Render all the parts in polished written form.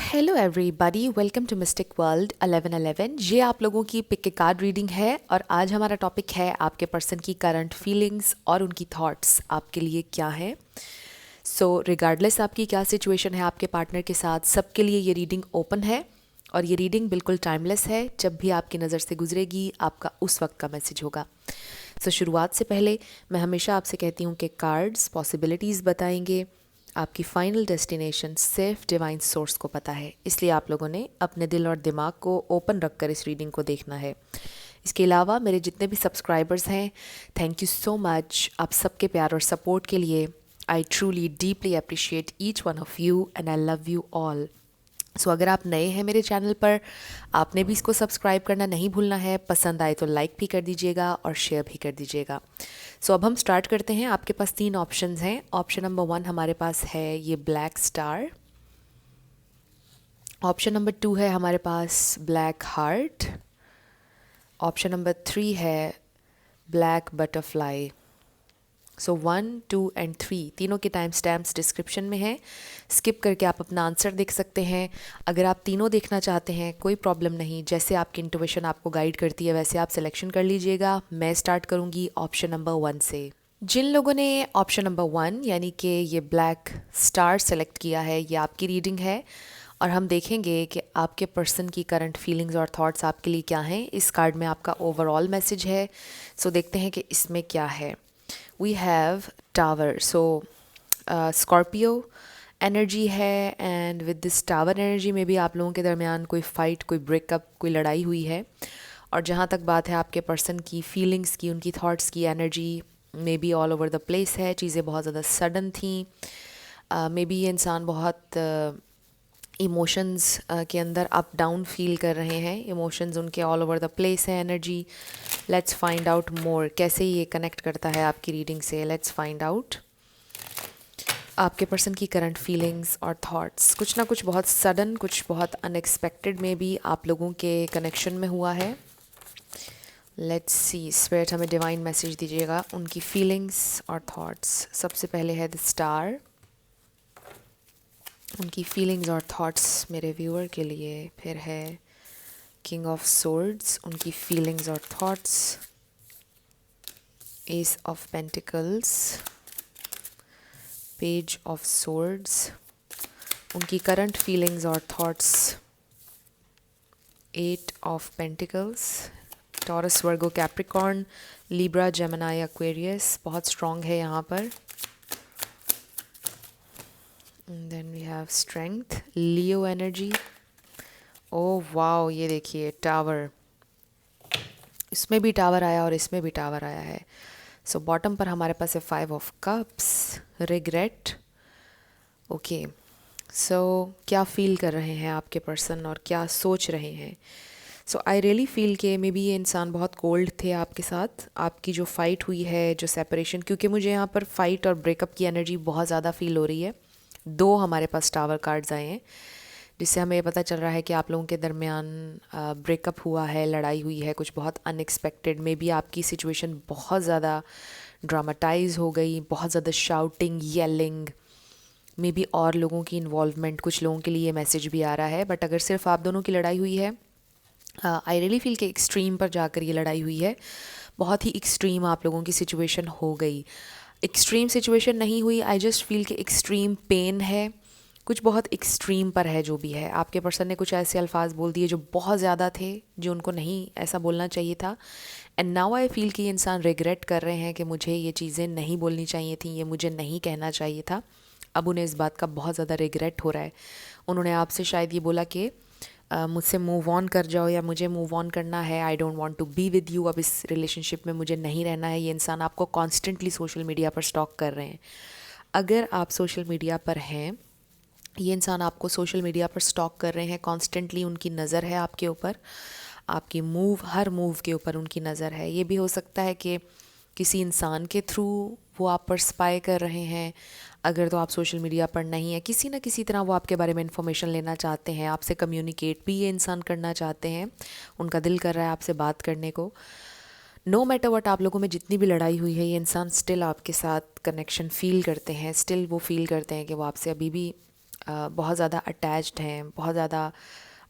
Hello everybody, welcome to mystic world 1111। ये आप लोगों की पिक ए कार्ड रीडिंग है और आज हमारा टॉपिक है आपके पर्सन की करंट फीलिंग्स और उनकी थॉट्स आपके लिए क्या है। सो रिगार्डलेस आपकी क्या सिचुएशन है आपके पार्टनर के साथ, सबके लिए ये रीडिंग ओपन है और ये रीडिंग बिल्कुल टाइमलेस है। जब भी आपकी नज़र से गुजरेगी आपका उस वक्त का मैसेज होगा। सो शुरुआत से पहले मैं हमेशा आपसे कहती हूँ कि कार्ड्स पॉसिबिलिटीज़ बताएंगे, आपकी फाइनल डेस्टिनेशन सिर्फ डिवाइन सोर्स को पता है, इसलिए आप लोगों ने अपने दिल और दिमाग को ओपन रखकर इस रीडिंग को देखना है। इसके अलावा मेरे जितने भी सब्सक्राइबर्स हैं, थैंक यू सो मच आप सबके प्यार और सपोर्ट के लिए। I truly deeply appreciate each one of you and I love you all. So अगर आप नए हैं मेरे चैनल पर, आपने भी इसको सब्सक्राइब करना नहीं भूलना है। पसंद आए तो लाइक भी कर दीजिएगा और शेयर भी कर दीजिएगा। सो अब हम स्टार्ट करते हैं। आपके पास 3 ऑप्शंस हैं। ऑप्शन नंबर 1 हमारे पास है ये ब्लैक स्टार। ऑप्शन नंबर 2 है हमारे पास ब्लैक हार्ट। ऑप्शन नंबर 3 है ब्लैक बटरफ्लाई। सो 1, 2 एंड 3 तीनों के टाइम स्टैम्प्स डिस्क्रिप्शन में है। स्किप करके आप अपना आंसर देख सकते हैं। अगर आप तीनों देखना चाहते हैं कोई प्रॉब्लम नहीं, जैसे आपकी इंट्यूशन आपको गाइड करती है वैसे आप सिलेक्शन कर लीजिएगा। मैं स्टार्ट करूंगी ऑप्शन नंबर 1 से। जिन लोगों ने ऑप्शन नंबर 1 यानी कि ये ब्लैक स्टार सेलेक्ट किया है, ये आपकी रीडिंग है और हम देखेंगे कि आपके पर्सन की करंट फीलिंग्स और थॉट्स आपके लिए क्या हैं। इस कार्ड में आपका ओवरऑल मैसेज है। सो देखते हैं कि इसमें क्या है। We have tower, so Scorpio energy है and with this tower energy में भी आप लोगों के दरमियान कोई फाइट, कोई ब्रेकअप, कोई लड़ाई हुई है। और जहाँ तक बात है आपके पर्सन की फीलिंग्स की, उनकी थॉट्स की, energy may be all over the place है। चीज़ें बहुत ज़्यादा सडन थी। मे बी ये इंसान बहुत इमोशंस के अंदर अप डाउन फील कर रहे हैं। इमोशंस उनके ऑल ओवर द प्लेस है। Energy, let's find out more. कैसे ये कनेक्ट करता है आपकी रीडिंग से, लेट्स फाइंड आउट। आपके पर्सन की करंट फीलिंग्स और थॉट्स, कुछ ना कुछ बहुत सडन, कुछ बहुत अनएक्सपेक्टेड में भी आप लोगों के कनेक्शन में हुआ है। लेट्स सी, स्पिरिट हमें डिवाइन मैसेज दीजिएगा उनकी फीलिंग्स और थॉट्स। सबसे पहले है द स्टार, उनकी फीलिंग्स और थॉट्स मेरे व्यूअर के लिए। फिर है किंग ऑफ सोर्ड्स, उनकी फीलिंग्स और thoughts. Ace of pentacles, page of swords, उनकी करंट फीलिंग्स और thoughts. 8 of pentacles, Taurus, Virgo, Capricorn, Libra, Gemini, Aquarius बहुत स्ट्रॉन्ग है यहाँ पर। Then we have strength, Leo energy. Oh wow, ये देखिए टावर, इसमें भी टावर आया और इसमें भी टावर आया है। सो बॉटम पर हमारे पास है 5 ऑफ कप्स, रिग्रेट। ओके, सो क्या फील कर रहे हैं आपके पर्सन और क्या सोच रहे हैं। सो आई रियली फील कि मे बी ये इंसान बहुत कोल्ड थे आपके साथ। आपकी जो फ़ाइट हुई है, जो सेपरेशन, क्योंकि मुझे यहाँ पर फाइट और ब्रेकअप की एनर्जी बहुत ज़्यादा फील हो रही है। 2 हमारे पास टावर कार्ड्स आए हैं, जिससे हमें ये पता चल रहा है कि आप लोगों के दरमियान ब्रेकअप हुआ है, लड़ाई हुई है, कुछ बहुत अनएक्सपेक्टेड। मे बी आपकी सिचुएशन बहुत ज़्यादा ड्रामाटाइज हो गई, बहुत ज़्यादा शाउटिंग, येलिंग, मे बी और लोगों की इन्वॉल्वमेंट। कुछ लोगों के लिए ये मैसेज भी आ रहा है, बट अगर सिर्फ आप दोनों की लड़ाई हुई है, आई रियली फील कि एक्सट्रीम पर जाकर ये लड़ाई हुई है। बहुत ही एक्सट्रीम आप लोगों की सिचुएशन हो गई। एक्सट्रीम सिचुएशन नहीं हुई, आई जस्ट फील कि एक्सट्रीम पेन है, कुछ बहुत एक्सट्रीम पर है। जो भी है, आपके पर्सन ने कुछ ऐसे अल्फाज बोल दिए जो बहुत ज़्यादा थे, जो उनको नहीं ऐसा बोलना चाहिए था। एंड नाउ आई फील कि ये इंसान रिग्रेट कर रहे हैं कि मुझे ये चीज़ें नहीं बोलनी चाहिए थी, ये मुझे नहीं कहना चाहिए था। अब उन्हें इस बात का बहुत ज़्यादा रिग्रेट हो रहा है। उन्होंने आपसे शायद ये बोला कि मुझसे मूव ऑन कर जाओ या मुझे मूव ऑन करना है, I don't want to be with you, अब इस रिलेशनशिप में मुझे नहीं रहना है। ये इंसान आपको कॉन्स्टेंटली सोशल मीडिया पर स्टॉक कर रहे हैं। अगर आप सोशल मीडिया पर हैं, ये इंसान आपको सोशल मीडिया पर स्टॉक कर रहे हैं कॉन्स्टेंटली। उनकी नज़र है आपके ऊपर, आपकी हर मूव के ऊपर उनकी नज़र है। ये भी हो सकता है कि किसी इंसान के थ्रू वो आप पर स्पाई कर रहे हैं। अगर तो आप सोशल मीडिया पर नहीं है, किसी ना किसी तरह वो आपके बारे में इन्फॉर्मेशन लेना चाहते हैं, आपसे कम्युनिकेट भी ये इंसान करना चाहते हैं। उनका दिल कर रहा है आपसे बात करने को। नो मैटर वट, आप लोगों में जितनी भी लड़ाई हुई है, ये इंसान स्टिल आपके साथ कनेक्शन फील करते हैं। स्टिल वो फील करते हैं कि वो आपसे अभी भी बहुत ज़्यादा अटैच्ड हैं, बहुत ज़्यादा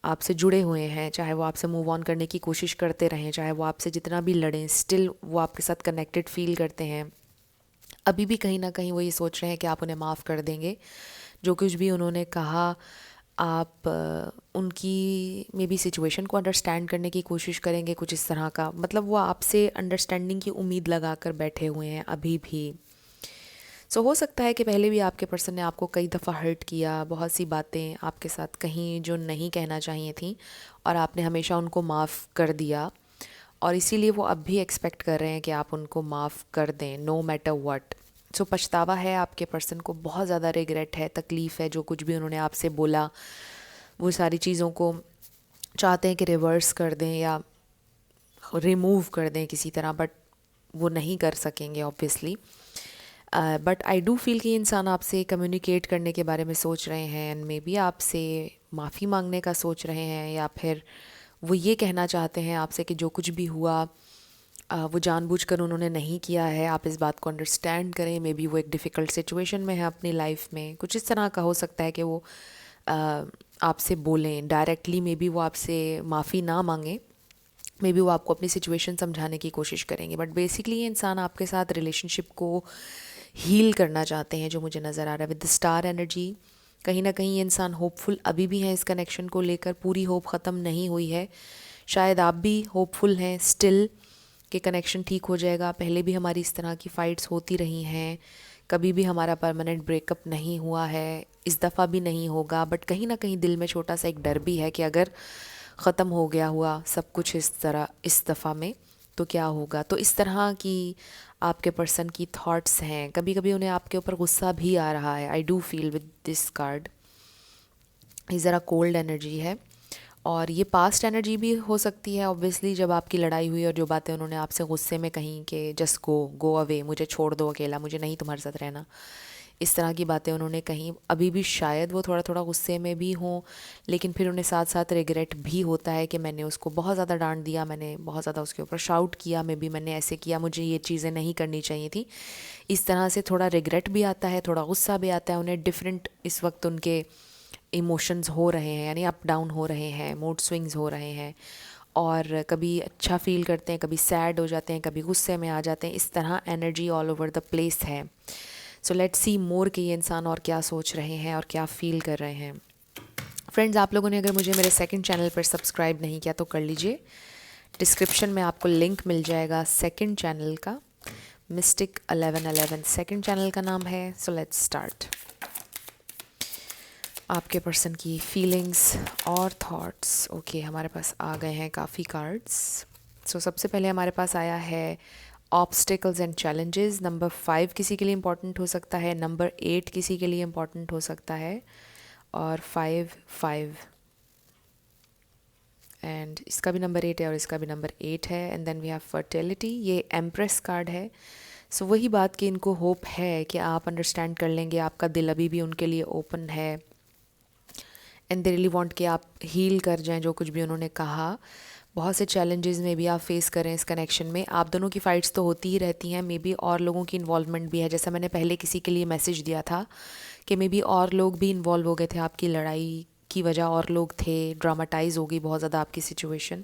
आपसे जुड़े हुए हैं, चाहे वो आपसे मूव ऑन करने की कोशिश करते रहें, चाहे वो आपसे जितना भी लड़ें, स्टिल वो आपके साथ कनेक्टेड फील करते हैं। अभी भी कहीं ना कहीं वो ये सोच रहे हैं कि आप उन्हें माफ़ कर देंगे। जो कुछ भी उन्होंने कहा, आप उनकी मे बी सिचुएशन को अंडरस्टैंड करने की कोशिश करेंगे, कुछ इस तरह का। मतलब वो आपसे अंडरस्टैंडिंग की उम्मीद लगा कर बैठे हुए हैं अभी भी। सो हो सकता है कि पहले भी आपके पर्सन ने आपको कई दफ़ा हर्ट किया, बहुत सी बातें आपके साथ कहीं जो नहीं कहना चाहिए थी, और आपने हमेशा उनको माफ़ कर दिया, और इसीलिए वो अब भी एक्सपेक्ट कर रहे हैं कि आप उनको माफ़ कर दें, नो मैटर व्हाट। सो पछतावा है आपके पर्सन को, बहुत ज़्यादा रिग्रेट है, तकलीफ़ है, जो कुछ भी उन्होंने आपसे बोला वो सारी चीज़ों को चाहते हैं कि रिवर्स कर दें या रिमूव कर दें किसी तरह, बट वो नहीं कर सकेंगे obviously. But I do feel कि इंसान आपसे कम्युनिकेट करने के बारे में सोच रहे हैं, एंड मे बी आपसे माफ़ी मांगने का सोच रहे हैं, या फिर वो ये कहना चाहते हैं आपसे कि जो कुछ भी हुआ वो जानबूझकर उन्होंने नहीं किया है, आप इस बात को अंडरस्टैंड करें। मे बी वो एक डिफ़िकल्ट सिचुएशन में है अपनी लाइफ में, कुछ इस तरह का हो सकता है कि वो आपसे बोलें डायरेक्टली। मे बी वो आपसे माफ़ी ना मांगें, मे बी वो आपको अपनी सिचुएशन समझाने की कोशिश करेंगे, बट बेसिकली ये इंसान आपके साथ रिलेशनशिप को हील करना चाहते हैं, जो मुझे नज़र आ रहा है विद द स्टार एनर्जी। कहीं ना कहीं ये इंसान होपफुल अभी भी हैं इस कनेक्शन को लेकर, पूरी होप ख़त्म नहीं हुई है। शायद आप भी होपफुल हैं स्टिल कि कनेक्शन ठीक हो जाएगा। पहले भी हमारी इस तरह की फ़ाइट्स होती रही हैं, कभी भी हमारा परमानेंट ब्रेकअप नहीं हुआ है, इस दफ़ा भी नहीं होगा। बट कहीं ना कहीं दिल में छोटा सा एक डर भी है कि अगर ख़त्म हो गया हुआ सब कुछ इस तरह इस दफ़ा में तो क्या होगा। तो इस तरह की आपके पर्सन की थॉट्स हैं। कभी कभी उन्हें आपके ऊपर गुस्सा भी आ रहा है, I do feel with this card. ये ज़रा कोल्ड एनर्जी है, और ये पास्ट एनर्जी भी हो सकती है ऑब्वियसली, जब आपकी लड़ाई हुई और जो बातें उन्होंने आपसे गुस्से में कहीं कि जस्ट गो गो अवे, मुझे छोड़ दो अकेला, मुझे नहीं तुम्हारे साथ रहना, इस तरह की बातें उन्होंने कहीं। अभी भी शायद वो थोड़ा थोड़ा गुस्से में भी हों, लेकिन फिर उन्हें साथ साथ रिग्रेट भी होता है कि मैंने उसको बहुत ज़्यादा डांट दिया, मैंने बहुत ज़्यादा उसके ऊपर शाउट किया, मे बी मैंने ऐसे किया, मुझे ये चीज़ें नहीं करनी चाहिए थी। इस तरह से थोड़ा रिग्रेट भी आता है, थोड़ा गुस्सा भी आता है उन्हें। डिफरेंट इस वक्त उनके इमोशंस हो रहे हैं, यानी अप डाउन हो रहे हैं, मूड स्विंग्स हो रहे हैं, और कभी अच्छा फील करते हैं, कभी सैड हो जाते हैं, कभी गुस्से में आ जाते हैं। इस तरह energy all over the place है। सो लेट्स सी मोर कि ये इंसान और क्या सोच रहे हैं और क्या फील कर रहे हैं। फ्रेंड्स, आप लोगों ने अगर मुझे मेरे सेकंड चैनल पर सब्सक्राइब नहीं किया तो कर लीजिए। डिस्क्रिप्शन में आपको लिंक मिल जाएगा सेकंड चैनल का, मिस्टिक 1111 सेकंड चैनल का नाम है। So let's start. आपके पर्सन की फीलिंग्स और थॉट्स। ओके, हमारे पास आ गए हैं काफ़ी कार्ड्स। सो सबसे पहले हमारे पास आया है ऑब्स्टिकल्स एंड चैलेंजेस। नंबर 5 किसी के लिए इम्पॉर्टेंट हो सकता है, नंबर 8 किसी के लिए इम्पॉर्टेंट हो सकता है, और 5 एंड इसका भी नंबर 8 है और इसका भी नंबर 8 है। And then we have fertility, ये एम्प्रेस कार्ड है। सो वही बात कि इनको होप है कि आप अंडरस्टैंड कर लेंगे, आपका दिल अभी भी उनके लिए ओपन है, एंड दे रियली वांट कि आप हील कर जाएं जो कुछ भी उन्होंने कहा। बहुत से चैलेंजेस में भी आप फेस करें इस कनेक्शन में। आप दोनों की फ़ाइट्स तो होती ही रहती हैं, मे बी और लोगों की इन्वॉल्वमेंट भी है। जैसा मैंने पहले किसी के लिए मैसेज दिया था कि मे बी और लोग भी इन्वॉल्व हो गए थे आपकी लड़ाई की वजह, और लोग थे, ड्रामाटाइज हो गई बहुत ज़्यादा आपकी situation.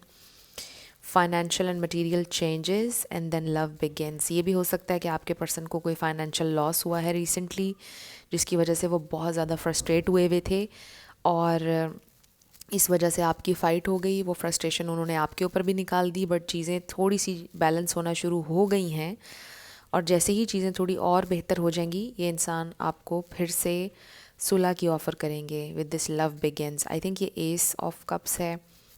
Financial and material changes, and then love begins. ये भी हो सकता है कि आपके पर्सन को कोई फाइनेंशियल लॉस हुआ है रिसेंटली, जिसकी वजह से वो बहुत ज़्यादा फ्रस्ट्रेट हुए थे, और इस वजह से आपकी फ़ाइट हो गई। वो फ्रस्ट्रेशन उन्होंने आपके ऊपर भी निकाल दी, बट चीज़ें थोड़ी सी बैलेंस होना शुरू हो गई हैं, और जैसे ही चीज़ें थोड़ी और बेहतर हो जाएंगी, ये इंसान आपको फिर से सुलह की ऑफ़र करेंगे with this love begins. I think ये एस ऑफ कप्स है,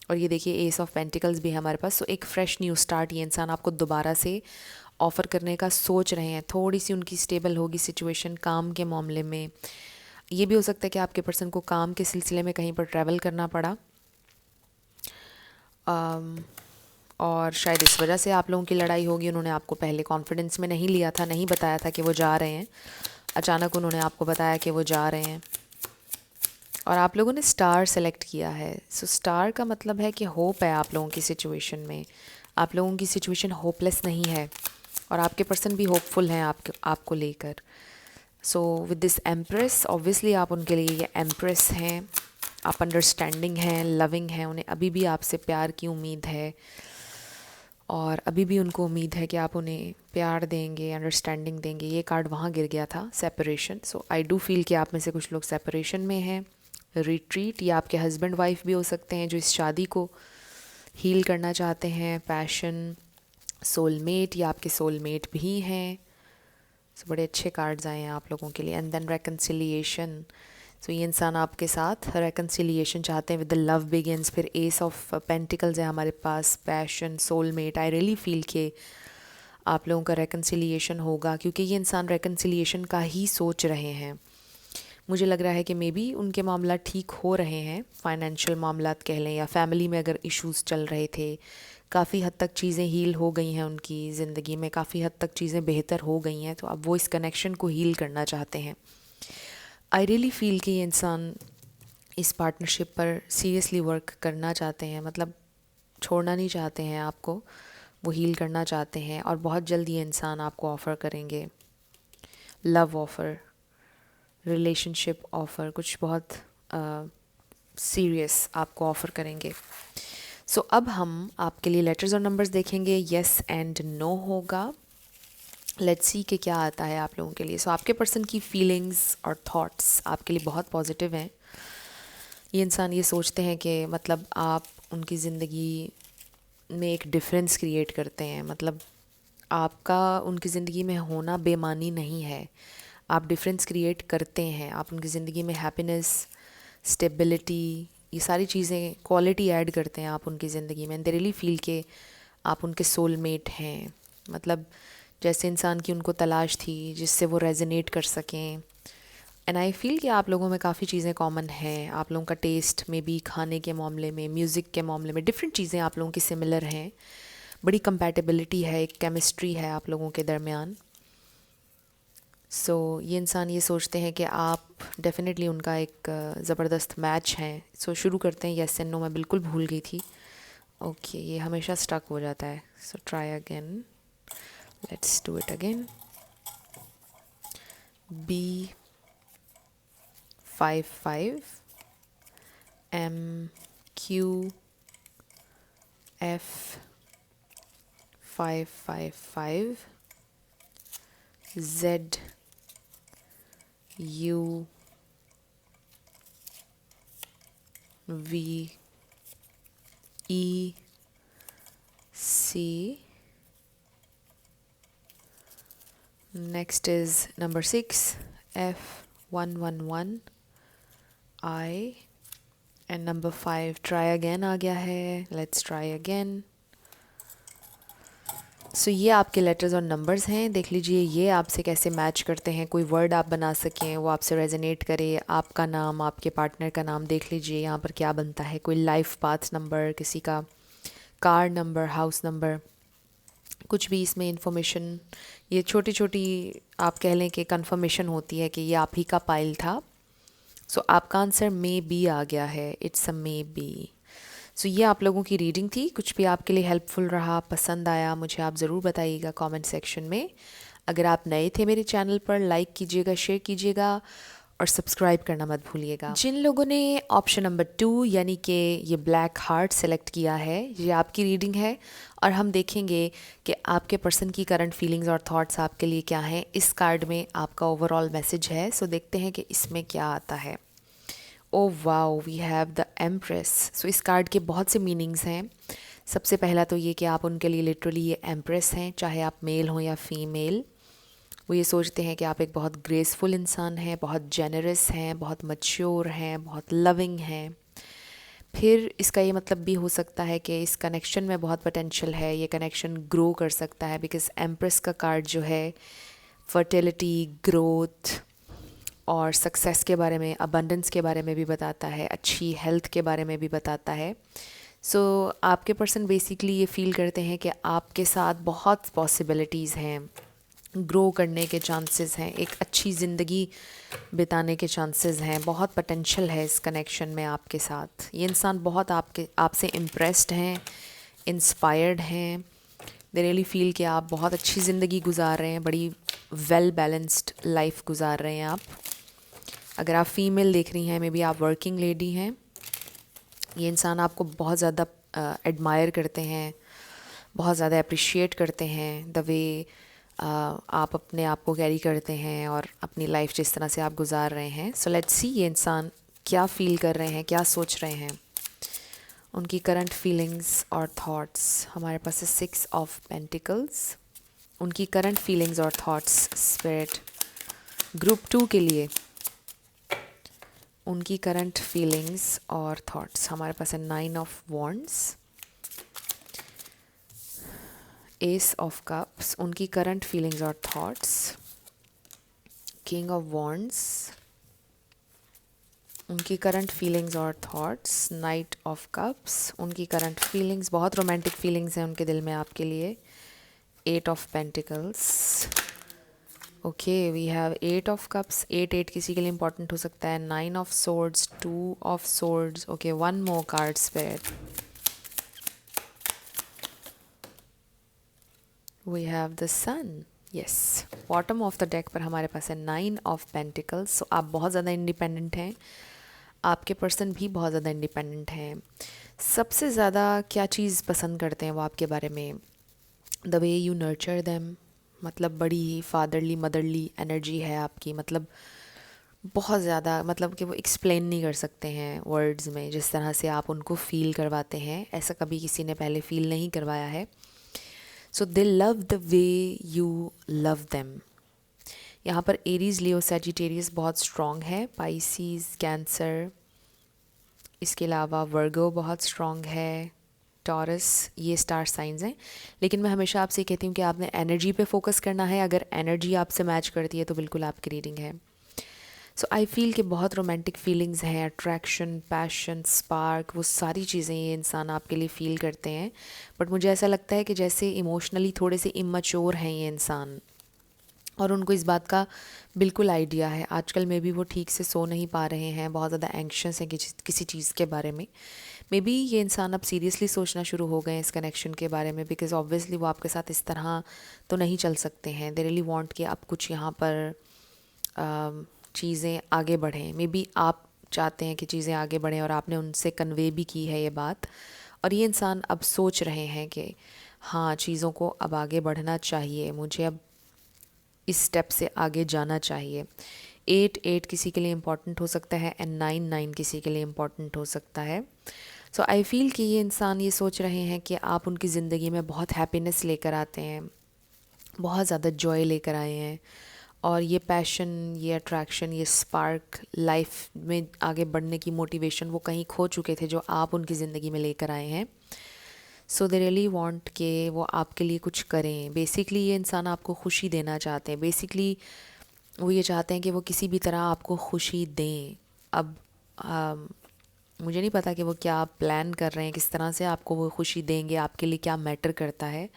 और ये देखिए एस ऑफ पेंटिकल्स भी है हमारे पास। सो एक फ़्रेश न्यू स्टार्ट ये इंसान आपको दोबारा से ऑफ़र करने का सोच रहे हैं। थोड़ी सी उनकी स्टेबल होगी सिचुएशन काम के मामले में। ये भी हो सकता है कि आपके पर्सन को काम के सिलसिले में कहीं पर ट्रैवल करना पड़ा, और शायद इस वजह से आप लोगों की लड़ाई होगी। उन्होंने आपको पहले कॉन्फिडेंस में नहीं लिया था, नहीं बताया था कि वो जा रहे हैं, अचानक उन्होंने आपको बताया कि वो जा रहे हैं, और आप लोगों ने स्टार सेलेक्ट किया है। सो स्टार का मतलब है कि होप है आप लोगों की सिचुएशन में, आप लोगों की सिचुएशन होपलेस नहीं है, और आपके पर्सन भी होपफुल हैं आपको लेकर। So with this empress, obviously आप उनके लिए ये एम्प्रेस हैं, आप अंडरस्टैंडिंग हैं, लविंग हैं, उन्हें अभी भी आपसे प्यार की उम्मीद है और अभी भी उनको उम्मीद है कि आप उन्हें प्यार देंगे, अंडरस्टैंडिंग देंगे। ये कार्ड वहाँ गिर गया था, separation. So I do feel कि आप में से कुछ लोग सेपरेशन में हैं। रिट्रीट, या आपके हस्बैंड वाइफ भी हो सकते हैं जो इस शादी को हील करना चाहते हैं। पैशन, सोलमेट, या आपके सोलमेट भी हैं। सो बड़े अच्छे कार्ड्स आए हैं आप लोगों के लिए। एंड देन रेकन्सिलिएशन, सो ये इंसान आपके साथ रेकन्सिलिएशन चाहते हैं विद द लव बिगिंस। फिर एस ऑफ पेंटिकल्स है हमारे पास, passion, soulmate. I really feel कि आप लोगों का रेकन्सिलिएशन होगा क्योंकि ये इंसान रेकन्सिलिएशन का ही सोच रहे हैं। मुझे लग रहा है कि मे बी उनके मामला ठीक हो रहे हैं, फाइनेंशियल मामलात कह लें, या फैमिली में अगर इश्यूज़ चल रहे थे, काफ़ी हद तक चीज़ें हील हो गई हैं उनकी ज़िंदगी में, काफ़ी हद तक चीज़ें बेहतर हो गई हैं, तो अब वो इस कनेक्शन को हील करना चाहते हैं। आई रियली फील कि ये इंसान इस पार्टनरशिप पर सीरियसली वर्क करना चाहते हैं, मतलब छोड़ना नहीं चाहते हैं आपको, वो हील करना चाहते हैं और बहुत जल्द ये इंसान आपको ऑफ़र करेंगे लव ऑफ़र, रिलेशनशिप ऑफ़र, कुछ बहुत सीरियस आपको ऑफ़र करेंगे। सो अब हम आपके लिए लेटर्स और नंबर्स देखेंगे, येस एंड नो होगा। लेट्स सी कि क्या आता है आप लोगों के लिए। सो आपके पर्सन की फीलिंग्स और थॉट्स आपके लिए बहुत पॉजिटिव हैं। ये इंसान ये सोचते हैं कि मतलब आप उनकी ज़िंदगी में एक डिफरेंस क्रिएट करते हैं, मतलब आपका उनकी ज़िंदगी में होना बेमानी नहीं है, आप डिफरेंस क्रिएट करते हैं, आप उनकी ज़िंदगी में हैप्पीनेस, स्टेबिलिटी, ये सारी चीज़ें, क्वालिटी ऐड करते हैं आप उनकी ज़िंदगी में। एंड दे रियली फील के आप उनके सोलमेट हैं, मतलब जैसे इंसान की उनको तलाश थी जिससे वो रेजोनेट कर सकें। एंड आई फील कि आप लोगों में काफ़ी चीज़ें कॉमन हैं, आप लोगों का टेस्ट में भी, खाने के मामले में, म्यूज़िक के मामले में, डिफरेंट चीज़ें आप लोगों की सिमिलर हैं, बड़ी कंपैटिबिलिटी है, एक केमिस्ट्री है आप लोगों के दरमियान। सो ये इंसान ये सोचते हैं कि आप डेफिनेटली उनका एक ज़बरदस्त मैच हैं। सो शुरू करते हैं, येस एंड नो मैं बिल्कुल भूल गई थी। ओके, ये हमेशा स्टक हो जाता है। So try again, let's do it again. B 55 M Q F 555 Z U V E C. Next is number 6 F111 I and number 5 try again आ गया है। Let's try again. सो ये आपके लेटर्स और नंबर्स हैं, देख लीजिए ये आपसे कैसे मैच करते हैं। कोई वर्ड आप बना सकें, वो आपसे रेजोनेट करे, आपका नाम, आपके पार्टनर का नाम, देख लीजिए यहाँ पर क्या बनता है। कोई लाइफ पाथ नंबर, किसी का कार नंबर, हाउस नंबर, कुछ भी इसमें इंफॉर्मेशन, ये छोटी छोटी आप कह लें कि कंफर्मेशन होती है कि ये आप ही का पाइल था। सो आपका आंसर मे बी आ गया है, इट्स अ मे बी। सो ये आप लोगों की रीडिंग थी। कुछ भी आपके लिए हेल्पफुल रहा, पसंद आया, मुझे आप ज़रूर बताइएगा कमेंट सेक्शन में। अगर आप नए थे मेरे चैनल पर, लाइक कीजिएगा, शेयर कीजिएगा और सब्सक्राइब करना मत भूलिएगा। जिन लोगों ने ऑप्शन नंबर 2 यानी कि ये ब्लैक हार्ट सेलेक्ट किया है, ये आपकी रीडिंग है और हम देखेंगे कि आपके पर्सन की करंट फीलिंग्स और थॉट्स आपके लिए क्या हैं। इस कार्ड में आपका ओवरऑल मैसेज है, सो देखते हैं कि इसमें क्या आता है। Oh wow, we have the empress. So इस कार्ड के बहुत से मीनिंग्स हैं। सबसे पहला तो ये कि आप उनके लिए लिटरली ये एम्प्रेस हैं, चाहे आप मेल हों या फीमेल। वो ये सोचते हैं कि आप एक बहुत ग्रेसफुल इंसान हैं, बहुत जेनरस हैं, बहुत मैच्योर हैं, बहुत लविंग हैं। फिर इसका ये मतलब भी हो सकता है कि इस कनेक्शन में बहुत पोटेंशियल है, ये कनेक्शन ग्रो कर सकता है, बिकॉज एम्प्रेस का कार्ड जो है फर्टिलिटी, ग्रोथ और सक्सेस के बारे में, अबंडेंस के बारे में भी बताता है, अच्छी हेल्थ के बारे में भी बताता है। सो आपके पर्सन बेसिकली ये फील करते हैं कि आपके साथ बहुत पॉसिबिलिटीज़ हैं, ग्रो करने के चांसेस हैं, एक अच्छी ज़िंदगी बिताने के चांसेस हैं, बहुत पोटेंशियल है इस कनेक्शन में आपके साथ। ये इंसान बहुत आपसे इम्प्रेस्ड हैं, इंस्पायर्ड हैं। दे रियली फील कि आप बहुत अच्छी ज़िंदगी गुजार रहे हैं, बड़ी वेल बैलेंस्ड लाइफ गुजार रहे हैं आप। अगर आप फीमेल देख रही हैं, मे बी आप वर्किंग लेडी हैं, ये इंसान आपको बहुत ज़्यादा एडमायर करते हैं, बहुत ज़्यादा अप्रिशिएट करते हैं द वे आप अपने आप को कैरी करते हैं और अपनी लाइफ जिस तरह से आप गुजार रहे हैं। सो लेट्स सी ये इंसान क्या फील कर रहे हैं, क्या सोच रहे हैं, उनकी करंट फीलिंग्स और थॉट्स। हमारे पास है 6 ऑफ पेंटिकल्स। उनकी करंट फीलिंग्स और थॉट्स स्पिरिट ग्रुप 2 के लिए, उनकी करंट फीलिंग्स और थॉट्स। हमारे पास है 9 of wands, ace of cups, उनकी करंट फीलिंग्स और थॉट्स, किंग ऑफ वॉन्ड्स, उनकी करंट फीलिंग्स और थॉट्स, नाइट ऑफ कप्स, उनकी करंट फीलिंग्स, बहुत रोमांटिक फीलिंग्स हैं उनके दिल में आपके लिए, 8 of pentacles. Okay, we have 8 of cups, 8 किसी के लिए इंपॉर्टेंट हो सकता है, 9 of swords, 2 of swords. Okay, one more card spirit, we have the sun. Yes, bottom of the deck पर हमारे पास है 9 ऑफ पेंटिकल्स। सो आप बहुत ज़्यादा इंडिपेंडेंट हैं, आपके पर्सन भी बहुत ज़्यादा इंडिपेंडेंट हैं। सबसे ज़्यादा क्या चीज़ पसंद करते हैं वो आपके बारे में, the way you nurture them, मतलब बड़ी ही फादरली मदरली एनर्जी है आपकी, मतलब बहुत ज़्यादा, मतलब कि वो एक्सप्लेन नहीं कर सकते हैं वर्ड्स में, जिस तरह से आप उनको फ़ील करवाते हैं ऐसा कभी किसी ने पहले फ़ील नहीं करवाया है। So they love the way you love them. यहाँ पर एरीज, लियो, सैजिटेरियस बहुत स्ट्रॉन्ग है, पाइसीज, कैंसर, इसके अलावा वर्गो बहुत स्ट्रॉन्ग है, टॉरस, ये स्टार साइंस हैं। लेकिन मैं हमेशा आपसे कहती हूँ कि आपने एनर्जी पे फोकस करना है, अगर एनर्जी आपसे मैच करती है तो बिल्कुल आपकी रीडिंग है। सो आई फील कि बहुत रोमांटिक फीलिंग्स हैं, अट्रैक्शन, पैशन, स्पार्क, वो सारी चीज़ें ये इंसान आपके लिए फ़ील करते हैं। बट मुझे ऐसा लगता है कि जैसे इमोशनली थोड़े से इमैच्योर हैं ये इंसान, और उनको इस बात का बिल्कुल आइडिया है। आजकल में भी वो ठीक से सो नहीं पा रहे हैं, बहुत ज़्यादा एंक्शस हैं किसी चीज़ के बारे में। मे बी ये इंसान अब सीरियसली सोचना शुरू हो गए हैं इस कनेक्शन के बारे में, बिकॉज ऑब्वियसली वो आपके साथ इस तरह तो नहीं चल सकते हैं। दे रियली वांट कि आप कुछ यहाँ पर चीज़ें आगे बढ़ें। मे बी आप चाहते हैं कि चीज़ें आगे बढ़ें और आपने उनसे कन्वे भी की है ये बात, और ये इंसान अब सोच रहे हैं कि हाँ, चीज़ों को अब आगे बढ़ना चाहिए, मुझे अब इस स्टेप से आगे जाना चाहिए। 8 किसी के लिए इम्पॉर्टेंट हो सकता है एंड 9 किसी के लिए इम्पॉर्टेंट हो सकता है। सो आई फील कि ये इंसान ये सोच रहे हैं कि आप उनकी ज़िंदगी में बहुत हैप्पीनेस लेकर आते हैं, बहुत ज़्यादा जॉय लेकर आए हैं, और ये पैशन, ये अट्रैक्शन, ये स्पार्क, लाइफ में आगे बढ़ने की मोटिवेशन वो कहीं खो चुके थे जो आप उनकी ज़िंदगी में लेकर आए हैं। सो दे रियली वांट कि वो आपके लिए कुछ करें। बेसिकली ये इंसान आपको खुशी देना चाहते हैं, बेसिकली वो ये चाहते हैं कि वो किसी भी तरह आपको खुशी दें। अब मुझे नहीं पता कि वो क्या प्लान कर रहे हैं, किस तरह से आपको वो खुशी देंगे, आपके लिए क्या मैटर करता है।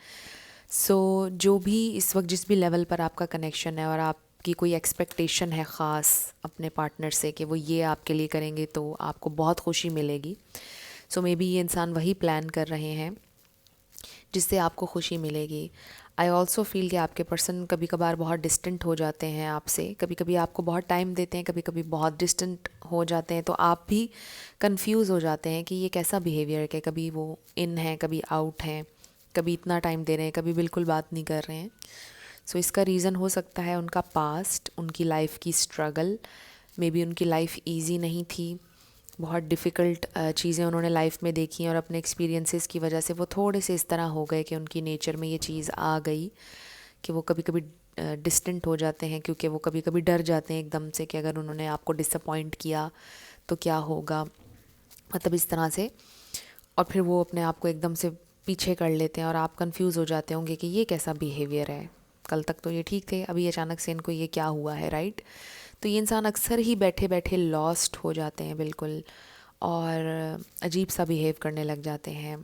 सो जो भी इस वक्त जिस भी लेवल पर आपका कनेक्शन है और आपकी कोई एक्सपेक्टेशन है ख़ास अपने पार्टनर से कि वो ये आपके लिए करेंगे तो आपको बहुत खुशी मिलेगी। सो मे बी ये इंसान वही प्लान कर रहे हैं जिससे आपको खुशी मिलेगी। आई ऑल्सो फील कि आपके पर्सन कभी कभार बहुत डिस्टेंट हो जाते हैं आपसे, कभी कभी आपको बहुत टाइम देते हैं, कभी कभी बहुत डिस्टेंट हो जाते हैं, तो आप भी कंफ्यूज हो जाते हैं कि ये कैसा बिहेवियर है कि कभी वो इन है, कभी आउट हैं, कभी इतना टाइम दे रहे हैं, कभी बिल्कुल बात नहीं कर रहे हैं। सो इसका रीज़न हो सकता है उनका पास्ट, उनकी लाइफ की स्ट्रगल। मे बी उनकी लाइफ ईजी नहीं थी, बहुत डिफ़िकल्ट चीज़ें उन्होंने लाइफ में देखी और अपने एक्सपीरियंसेस की वजह से वो थोड़े से इस तरह हो गए कि उनकी नेचर में ये चीज़ आ गई कि वो कभी कभी डिस्टेंट हो जाते हैं, क्योंकि वो कभी कभी डर जाते हैं एकदम से कि अगर उन्होंने आपको डिसअपॉइंट किया तो क्या होगा, मतलब इस तरह से। और फिर वो अपने आप को एकदम से पीछे कर लेते हैं और आप कंफ्यूज हो जाते होंगे कि ये कैसा बिहेवियर है, कल तक तो ये ठीक थे, अभी अचानक से इनको ये क्या हुआ है, राइट। तो ये इंसान अक्सर ही बैठे बैठे लॉस्ट हो जाते हैं बिल्कुल, और अजीब सा बिहेव करने लग जाते हैं।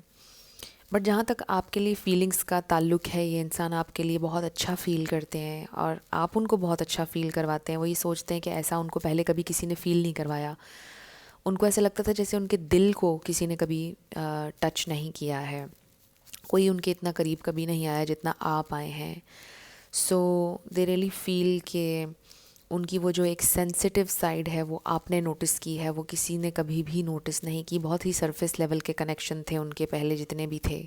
बट जहाँ तक आपके लिए फ़ीलिंग्स का ताल्लुक़ है, ये इंसान आपके लिए बहुत अच्छा फ़ील करते हैं और आप उनको बहुत अच्छा फ़ील करवाते हैं। वो ये सोचते हैं कि ऐसा उनको पहले कभी किसी ने फ़ील नहीं करवाया। उनको ऐसा लगता था जैसे उनके दिल को किसी ने कभी टच नहीं किया है, कोई उनके इतना करीब कभी नहीं आया जितना आप आए हैं। सो दे रियली फील कि उनकी वो जो एक सेंसिटिव साइड है वो आपने नोटिस की है, वो किसी ने कभी भी नोटिस नहीं की। बहुत ही सरफेस लेवल के कनेक्शन थे उनके पहले जितने भी थे।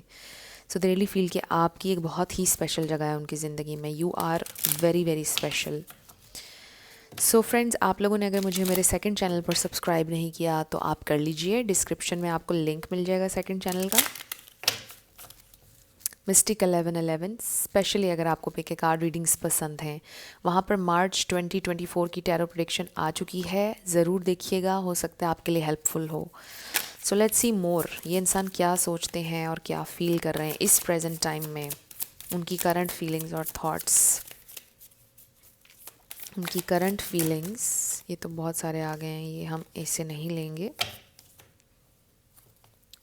सो दे रियली फील कि आपकी एक बहुत ही स्पेशल जगह है उनकी ज़िंदगी में। You are very very special. So friends, आप लोगों ने अगर मुझे मेरे सेकंड चैनल पर सब्सक्राइब नहीं किया तो आप कर लीजिए। डिस्क्रिप्शन में आपको लिंक मिल जाएगा सेकंड चैनल का, मिस्टिक 1111। स्पेशली अगर आपको पिक के कार्ड रीडिंग्स पसंद हैं, वहाँ पर मार्च 2024 की टैरो प्रेडिक्शन आ चुकी है, ज़रूर देखिएगा, हो सकता है आपके लिए हेल्पफुल हो। सो लेट्स सी मोर, ये इंसान क्या सोचते हैं और क्या फील कर रहे हैं इस प्रेजेंट टाइम में, उनकी करंट फीलिंग्स और थॉट्स। उनकी करंट फीलिंग्स, ये तो बहुत सारे आ गए हैं, ये हम ऐसे नहीं लेंगे।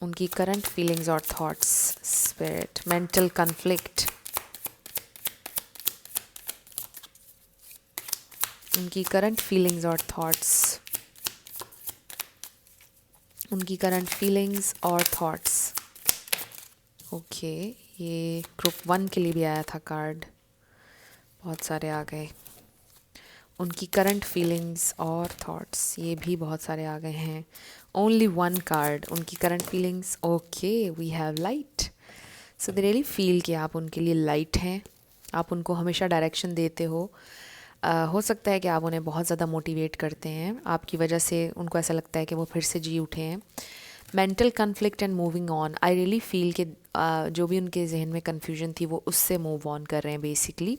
उनकी करंट फीलिंग्स और थॉट्स, स्पिरिट, मेंटल कन्फ्लिक्ट, उनकी करंट फीलिंग्स और थॉट्स, उनकी करंट फीलिंग्स और थॉट्स। ओके, ये ग्रुप 1 के लिए भी आया था कार्ड, बहुत सारे आ गए। उनकी करंट फीलिंग्स और थॉट्स, ये भी बहुत सारे आ गए हैं। ओनली वन कार्ड, उनकी current feelings. Okay, we have light. So they really feel कि आप उनके लिए लाइट हैं, आप उनको हमेशा डायरेक्शन देते हो। हो सकता है कि आप उन्हें बहुत ज़्यादा मोटिवेट करते हैं, आपकी वजह से उनको ऐसा लगता है कि वो फिर से जी उठे हैं। Mental conflict and moving on, I really feel कि जो भी उनके जहन में कन्फ्यूजन थी वो उससे मूव ऑन कर रहे हैं बेसिकली।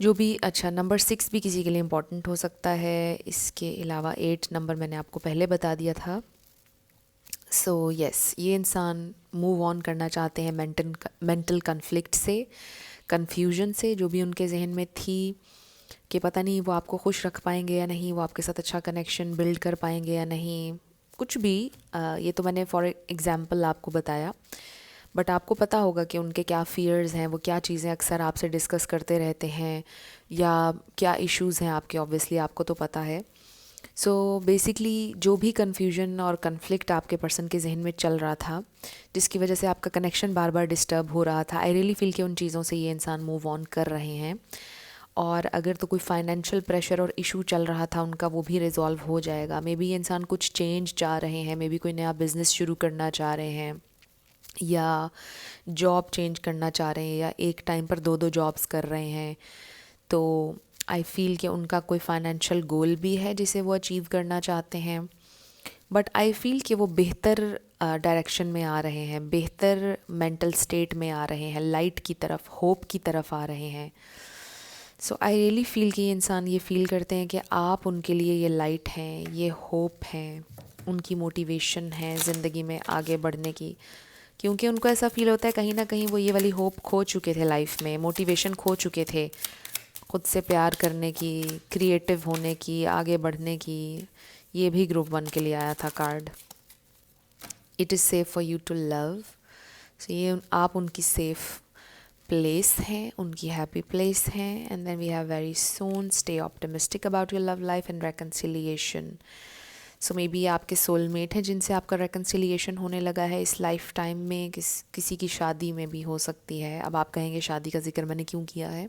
जो भी, अच्छा, नंबर 6 भी किसी के लिए इम्पॉर्टेंट हो सकता है। इसके अलावा 8 नंबर मैंने आपको पहले बता दिया था। सो यस, ये इंसान मूव ऑन करना चाहते हैं मेंटल कन्फ्लिक्ट से, कन्फ्यूजन से, जो भी उनके जहन में थी कि पता नहीं वो आपको खुश रख पाएंगे या नहीं, वो आपके साथ अच्छा कनेक्शन बिल्ड कर पाएंगे या नहीं, कुछ भी। ये तो मैंने फॉर एग्ज़ाम्पल आपको बताया, बट आपको पता होगा कि उनके क्या फ़ियर्स हैं, वो क्या चीज़ें अक्सर आपसे डिस्कस करते रहते हैं, या क्या इश्यूज़ हैं आपके, ऑब्वियसली आपको तो पता है। सो बेसिकली जो भी कन्फ्यूजन और कन्फ्लिक्ट आपके पर्सन के जहन में चल रहा था, जिसकी वजह से आपका कनेक्शन बार बार डिस्टर्ब हो रहा था, आई रियली फील कि उन चीज़ों से ये इंसान मूव ऑन कर रहे हैं। और अगर तो कोई फाइनेंशियल प्रेशर और इशू चल रहा था उनका, वो भी रिजॉल्व हो जाएगा। मे बी ये इंसान कुछ चेंज चाह रहे हैं, मे बी कोई नया बिज़नेस शुरू करना चाह रहे हैं, या जॉब चेंज करना चाह रहे हैं, या एक टाइम पर दो दो जॉब्स कर रहे हैं। तो आई फील कि उनका कोई फाइनेंशियल गोल भी है जिसे वो अचीव करना चाहते हैं। बट आई फील कि वो बेहतर डायरेक्शन में आ रहे हैं, बेहतर मेंटल स्टेट में आ रहे हैं, लाइट की तरफ, होप की तरफ आ रहे हैं। सो आई रियली फील कि ये इंसान ये फील करते हैं कि आप उनके लिए ये लाइट हैं, ये होप हैं, उनकी मोटिवेशन है ज़िंदगी में आगे बढ़ने की। क्योंकि उनको ऐसा फील होता है कहीं ना कहीं वो ये वाली होप खो चुके थे लाइफ में, मोटिवेशन खो चुके थे खुद से प्यार करने की, क्रिएटिव होने की, आगे बढ़ने की। ये भी ग्रुप 1 के लिए आया था card, it is safe for you to love. So ये आप उनकी सेफ़ प्लेस हैं, उनकी हैप्पी प्लेस हैं। And then we have very soon, stay optimistic about your love life and reconciliation. So maybe आपके सोलमेट हैं जिनसे आपका रेकन्सिलिएशन होने लगा है इस लाइफ टाइम में, किसी की शादी में भी हो सकती है। अब आप कहेंगे शादी का जिक्र मैंने क्यों किया है,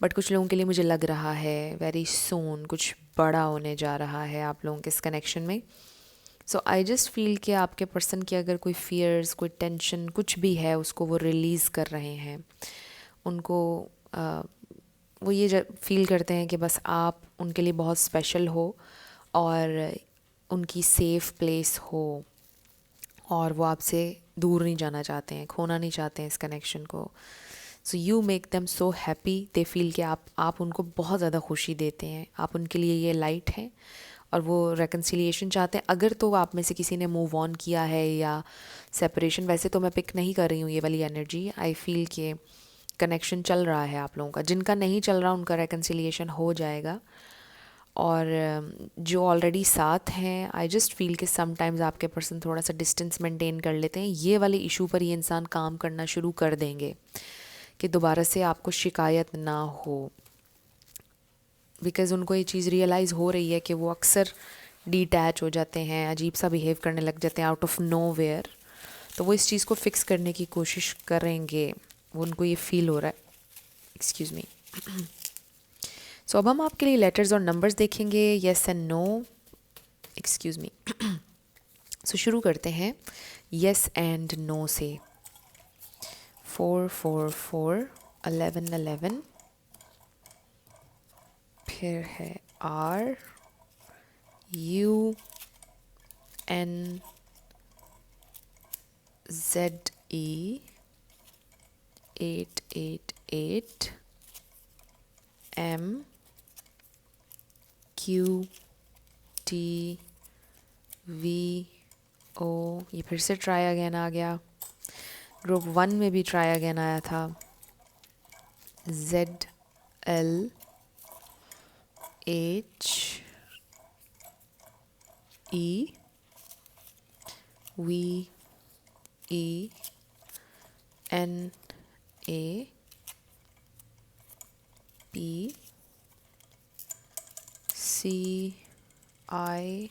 बट कुछ लोगों के लिए मुझे लग रहा है वेरी सून कुछ बड़ा होने जा रहा है आप लोगों के इस कनेक्शन में। सो आई जस्ट फील कि आपके पर्सन की अगर कोई फियर्स, कोई टेंशन, कुछ भी है, उसको वो रिलीज़ कर रहे हैं। उनको वो ये फील करते हैं कि बस आप उनके लिए बहुत स्पेशल हो और उनकी सेफ़ प्लेस हो, और वो आपसे दूर नहीं जाना चाहते हैं, खोना नहीं चाहते हैं इस कनेक्शन को। So you make them so happy, they feel कि आप उनको बहुत ज़्यादा खुशी देते हैं, आप उनके लिए ये लाइट हैं, और वो रेकन्सिलिएशन चाहते हैं। अगर तो आप में से किसी ने मूव ऑन किया है या सेपरेशन, वैसे तो मैं पिक नहीं कर रही हूँ ये वाली एनर्जी, आई फील कि कनेक्शन चल रहा है आप लोगों का। जिनका नहीं चल रहा उनका रेकन्सिलिएशन हो जाएगा, और जो ऑलरेडी साथ हैं, आई जस्ट फील कि समटाइम्स आपके पर्सन थोड़ा सा डिस्टेंस मेंटेन कर लेते हैं। ये वाले इशू पर ये इंसान काम करना शुरू कर देंगे कि दोबारा से आपको शिकायत ना हो, बिकॉज़ उनको ये चीज़ रियलाइज़ हो रही है कि वो अक्सर डिटैच हो जाते हैं, अजीब सा बिहेव करने लग जाते हैं आउट ऑफ नोवेयर। तो वो इस चीज़ को फिक्स करने की कोशिश करेंगे, वो उनको ये फील हो रहा है। Excuse me. सो अब हम आपके लिए लेटर्स और नंबर्स देखेंगे, yes and no. Excuse me. So शुरू करते हैं येस एंड नो से। 4 4 4, 11 11, फिर है R U N Z E 888 M Q T V O, ये फिर से ट्राई अगेन आ गया। ग्रुप 1 में भी ट्राई अगेन आया था। Z L H E V E N A P C I,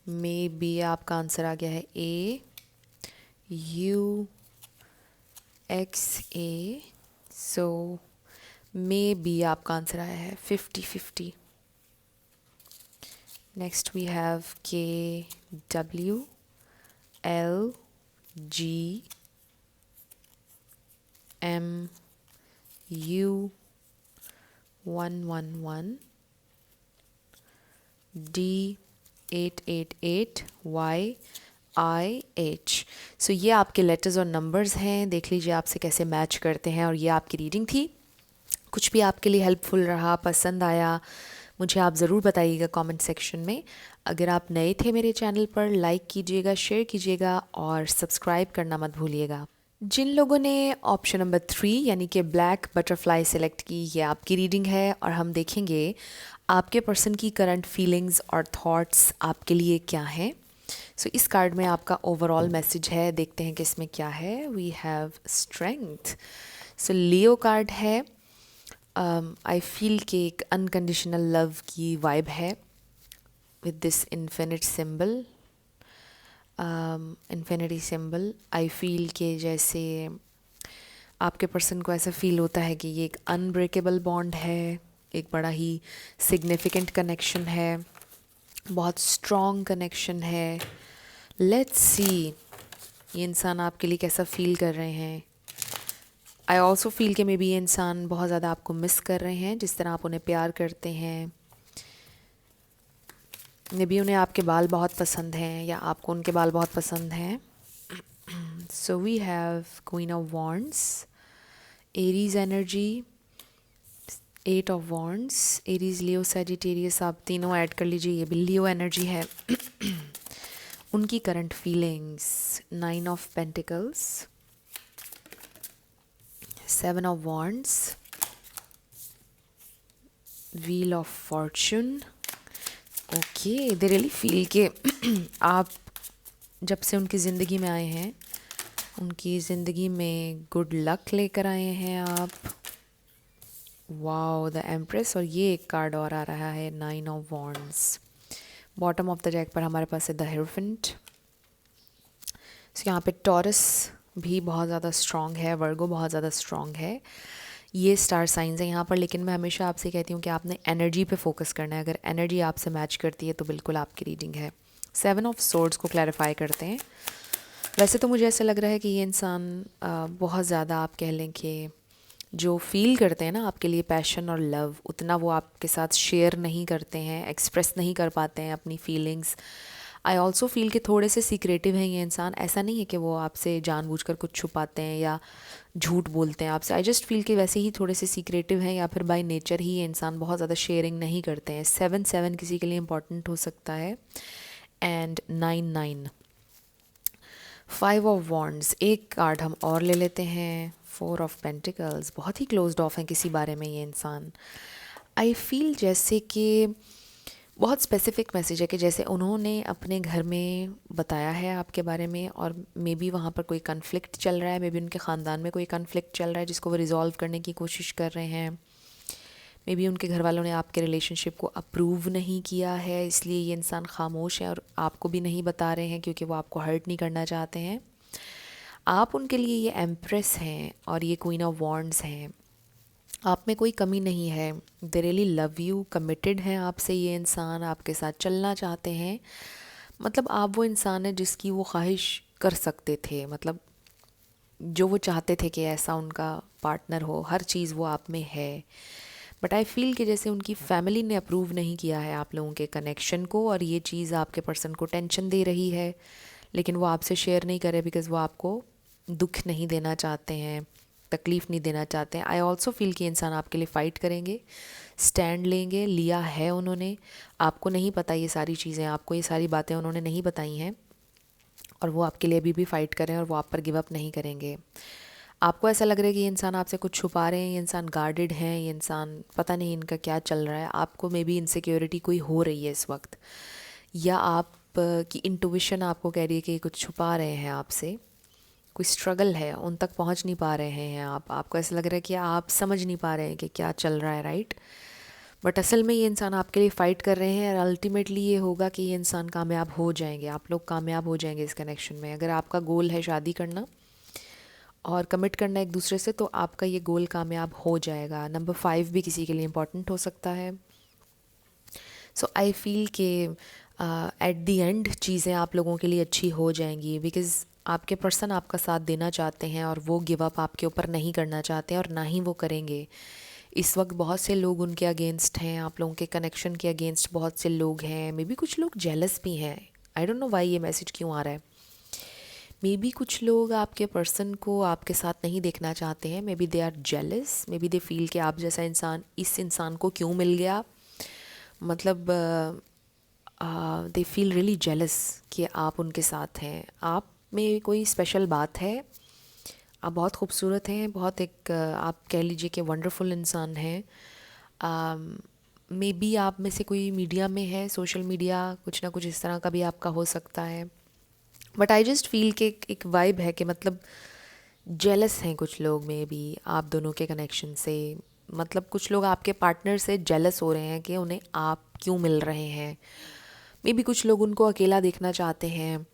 maybe आपका आंसर आ गया है A U X A, so maybe आपका आंसर आया है 50-50। Next we have K W L G M U 111 D 888 Y I H। सो ये आपके letters और नंबर्स हैं, देख लीजिए आपसे कैसे मैच करते हैं। और ये आपकी रीडिंग थी। कुछ भी आपके लिए हेल्पफुल रहा, पसंद आया, मुझे आप ज़रूर बताइएगा कमेंट सेक्शन में। अगर आप नए थे मेरे चैनल पर, लाइक कीजिएगा, शेयर कीजिएगा और सब्सक्राइब करना मत भूलिएगा। जिन लोगों ने ऑप्शन नंबर 3 यानी कि ब्लैक बटरफ्लाई सेलेक्ट की, ये आपकी रीडिंग है और हम देखेंगे आपके पर्सन की करंट फीलिंग्स और थॉट्स आपके लिए क्या हैं। सो इस कार्ड में आपका ओवरऑल मैसेज है, देखते हैं कि इसमें क्या है। We have strength. So Leo card है। आई फील कि एक अनकंडीशनल लव की वाइब है with this infinite symbol, infinity symbol. I feel कि जैसे आपके पर्सन को ऐसा फील होता है कि ये एक अनब्रेकेबल बॉन्ड है, एक बड़ा ही सिग्निफिकेंट कनेक्शन है, बहुत स्ट्रॉन्ग कनेक्शन है। लेट्स सी ये इंसान आपके लिए कैसा फील कर रहे हैं। आई ऑल्सो फील कि मे बी ये इंसान बहुत ज़्यादा आपको मिस कर रहे हैं, जिस तरह आप उन्हें प्यार करते हैं। मे बी उन्हें आपके बाल बहुत पसंद हैं या आपको उनके बाल बहुत पसंद हैं। So we have queen of wands, Aries energy, 8 of wands, Aries Leo Sagittarius, आप तीनों ऐड कर लीजिए, ये भी लियो एनर्जी है। उनकी current feelings, 9 of pentacles, 7 of wands, wheel of Fortune. Okay, they really feel के आप जब से उनकी ज़िंदगी में आए हैं, उनकी ज़िंदगी में गुड लक लेकर आए हैं आप। Wow, the empress. और ये एक कार्ड और आ रहा है, 9 of wands. Bottom of the deck पर हमारे पास है द हेरोफेंट। यहाँ पे टॉरस भी बहुत ज़्यादा स्ट्रॉन्ग है, वर्गो बहुत ज़्यादा स्ट्रॉन्ग है। ये स्टार साइंस है यहाँ पर, लेकिन मैं हमेशा आपसे कहती हूँ कि आपने एनर्जी पे फोकस करना है। अगर एनर्जी आपसे मैच करती है तो बिल्कुल आपकी रीडिंग है। 7 ऑफ सोर्ड्स को क्लैरिफाई करते हैं। वैसे तो मुझे ऐसा लग रहा है कि ये इंसान बहुत ज़्यादा, आप कह लें कि जो फील करते हैं ना आपके लिए पैशन और लव, उतना वो आपके साथ शेयर नहीं करते हैं, एक्सप्रेस नहीं कर पाते हैं अपनी फीलिंग्स। आई ऑल्सो फील कि थोड़े से सीक्रेटिव हैं ये इंसान। ऐसा नहीं है कि वो आपसे जानबूझकर कुछ छुपाते हैं या झूठ बोलते हैं आपसे। आई जस्ट फील कि वैसे ही थोड़े से सीक्रेटिव हैं, या फिर बाय नेचर ही ये इंसान बहुत ज़्यादा शेयरिंग नहीं करते हैं। 7 किसी के लिए इंपॉर्टेंट हो सकता है, एंड 9 5 ऑफ वॉन्ड्स। एक कार्ड हम और ले लेते हैं, 4 ऑफ पेंटिकल्स। बहुत ही क्लोज्ड ऑफ हैं किसी बारे में ये इंसान। आई फील जैसे कि बहुत स्पेसिफिक मैसेज है कि जैसे उन्होंने अपने घर में बताया है आपके बारे में, और मे बी वहाँ पर कोई कन्फ्लिक्ट चल रहा है, मे बी उनके ख़ानदान में कोई कन्फ्लिक्ट चल रहा है जिसको वो रिजॉल्व करने की कोशिश कर रहे हैं। मे बी उनके घर वालों ने आपके रिलेशनशिप को अप्रूव नहीं किया है, इसलिए ये इंसान खामोश है और आपको भी नहीं बता रहे हैं, क्योंकि वो आपको हर्ट नहीं करना चाहते हैं। आप उनके लिए ये एम्प्रेस हैं और ये क्वीन ऑफ वॉन्ड्स हैं। आप में कोई कमी नहीं है, they really love you, committed हैं आपसे ये इंसान, आपके साथ चलना चाहते हैं। मतलब आप वो इंसान है जिसकी वो ख्वाहिश कर सकते थे, मतलब जो वो चाहते थे कि ऐसा उनका पार्टनर हो, हर चीज़ वो आप में है। बट आई फील कि जैसे उनकी फैमिली ने अप्रूव नहीं किया है आप लोगों के कनेक्शन को, और ये चीज़ आपके पर्सन को टेंशन दे रही है, लेकिन वो आपसे शेयर नहीं करे बिकॉज़ वो आपको दुख नहीं देना चाहते हैं, तकलीफ़ नहीं देना चाहते हैं। आई ऑल्सो फील कि इंसान आपके लिए फ़ाइट करेंगे, स्टैंड लेंगे, लिया है उन्होंने। आपको नहीं पता ये सारी चीज़ें, आपको ये सारी बातें उन्होंने नहीं बताई हैं, और वो आपके लिए अभी भी फ़ाइट कर रहे हैं और वो आप पर गिव अप नहीं करेंगे। आपको ऐसा लग रहा है कि ये इंसान आपसे कुछ छुपा रहे हैं, ये इंसान गार्डेड हैं, ये इंसान पता नहीं इनका क्या चल रहा है। आपको मे बी इनसिक्योरिटी कोई हो रही है इस वक्त, या आप की इंटुइशन आपको कह रही है कि ये कुछ छुपा रहे हैं आपसे, कोई स्ट्रगल है, उन तक पहुंच नहीं पा रहे हैं आप। आपको ऐसा लग रहा है कि आप समझ नहीं पा रहे हैं कि क्या चल रहा है, राइट। बट असल में ये इंसान आपके लिए फ़ाइट कर रहे हैं, और अल्टीमेटली ये होगा कि ये इंसान कामयाब हो जाएंगे, आप लोग कामयाब हो जाएंगे इस कनेक्शन में। अगर आपका गोल है शादी करना और कमिट करना एक दूसरे से, तो आपका ये गोल कामयाब हो जाएगा। नंबर 5 भी किसी के लिए इम्पॉर्टेंट हो सकता है। सो आई फील कि एट दी एंड चीज़ें आप लोगों के लिए अच्छी हो जाएंगी, बिकॉज़ आपके पर्सन आपका साथ देना चाहते हैं, और वो गिव अप आपके ऊपर नहीं करना चाहते हैं, और ना ही वो करेंगे। इस वक्त बहुत से लोग उनके अगेंस्ट हैं, आप लोगों के कनेक्शन के अगेंस्ट बहुत से लोग हैं। मे बी कुछ लोग जेलस भी हैं, आई डोंट नो वाई ये मैसेज क्यों आ रहा है। मे बी कुछ लोग आपके पर्सन को आपके साथ नहीं देखना चाहते हैं, maybe they are jealous, maybe they feel कि आप जैसा इंसान इस इंसान को क्यों मिल गया। मतलब दे फील रियली जेलस कि आप उनके साथ हैं। आप में कोई स्पेशल बात है, आप बहुत खूबसूरत हैं, बहुत एक आप कह लीजिए कि वंडरफुल इंसान हैं। मे बी आप में से कोई मीडिया में है, सोशल मीडिया कुछ ना कुछ इस तरह का भी आपका हो सकता है। बट आई जस्ट फील कि एक वाइब है कि मतलब जेलस हैं कुछ लोग में भी आप दोनों के कनेक्शन से। मतलब कुछ लोग आपके पार्टनर से जेलस हो रहे हैं कि उन्हें आप क्यों मिल रहे हैं। मे बी कुछ लोग उनको अकेला देखना चाहते हैं,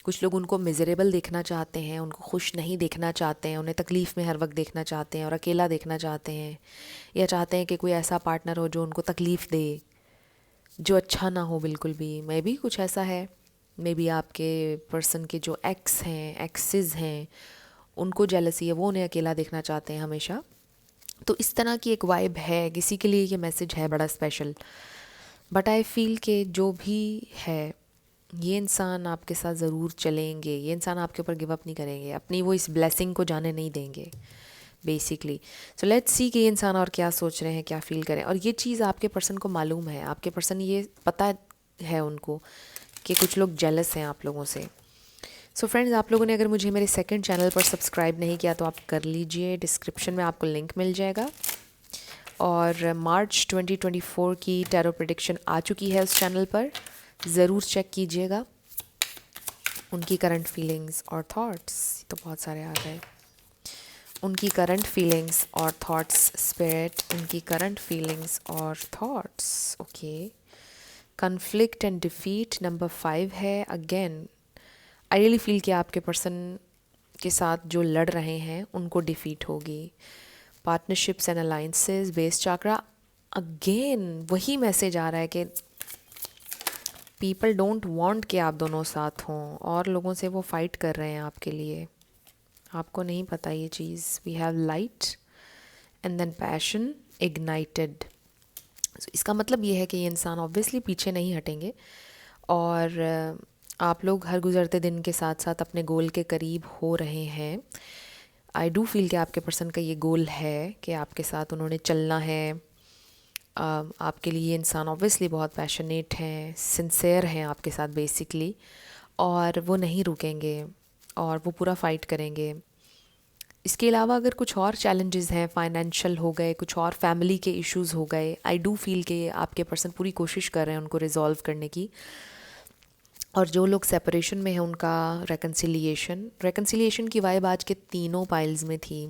कुछ लोग उनको मिजरेबल देखना चाहते हैं, उनको खुश नहीं देखना चाहते हैं, उन्हें तकलीफ़ में हर वक्त देखना चाहते हैं और अकेला देखना चाहते हैं, या चाहते हैं कि कोई ऐसा पार्टनर हो जो उनको तकलीफ़ दे, जो अच्छा ना हो बिल्कुल भी। मे बी कुछ ऐसा है। मे बी आपके पर्सन के जो एक्स हैं, एक्सेस हैं, उनको जेलसी है, वो उन्हें अकेला देखना चाहते हैं हमेशा। तो इस तरह की एक वाइब है, किसी के लिए ये मैसेज है बड़ा स्पेशल। बट आई फील कि जो भी है, ये इंसान आपके साथ ज़रूर चलेंगे, ये इंसान आपके ऊपर गिव अप नहीं करेंगे, अपनी वो इस ब्लेसिंग को जाने नहीं देंगे बेसिकली। सो लेट्स सी कि ये इंसान और क्या सोच रहे हैं, क्या फील करें। और ये चीज़ आपके पर्सन को मालूम है, आपके पर्सन ये पता है उनको कि कुछ लोग जेलस हैं आप लोगों से। सो फ्रेंड्स, आप लोगों ने अगर मुझे मेरे सेकंड चैनल पर सब्सक्राइब नहीं किया तो आप कर लीजिए, डिस्क्रिप्शन में आपको लिंक मिल जाएगा। और मार्च 2024 की टैरो प्रेडिक्शन आ चुकी है उस चैनल पर, ज़रूर चेक कीजिएगा। उनकी करंट फीलिंग्स और थॉट्स, तो बहुत सारे आ गए। उनकी करंट फीलिंग्स और थॉट्स, स्पिरिट, उनकी करंट फीलिंग्स और thoughts. Okay, conflict and defeat number 5 है। अगेन आई रियली फील कि आपके पर्सन के साथ जो लड़ रहे हैं उनको डिफीट होगी। Partnerships and alliances, base chakra, again वही मैसेज आ रहा है कि पीपल डोंट वांट कि आप दोनों साथ हों, और लोगों से वो फाइट कर रहे हैं आपके लिए। आपको नहीं पता ये चीज़। We have light and then passion ignited. इसका मतलब ये है कि ये इंसान ऑब्वियसली पीछे नहीं हटेंगे, और आप लोग हर गुजरते दिन के साथ साथ अपने गोल के करीब हो रहे हैं। आई डू फील कि आपके पर्सन का ये गोल है कि आपके साथ उन्होंने चलना है। आपके लिए ये इंसान ऑब्वियसली बहुत पैशनेट हैं, सिंसेयर हैं आपके साथ बेसिकली, और वो नहीं रुकेंगे और वो पूरा फाइट करेंगे। इसके अलावा अगर कुछ और चैलेंजेस हैं, फाइनेंशियल हो गए, कुछ और फैमिली के इश्यूज़ हो गए, आई डू फील कि आपके पर्सन पूरी कोशिश कर रहे हैं उनको रिजॉल्व करने की। और जो लोग सेपरेशन में हैं उनका रेकन्सिलिएशन की वाइब आज के तीनों पाइल्स में थी।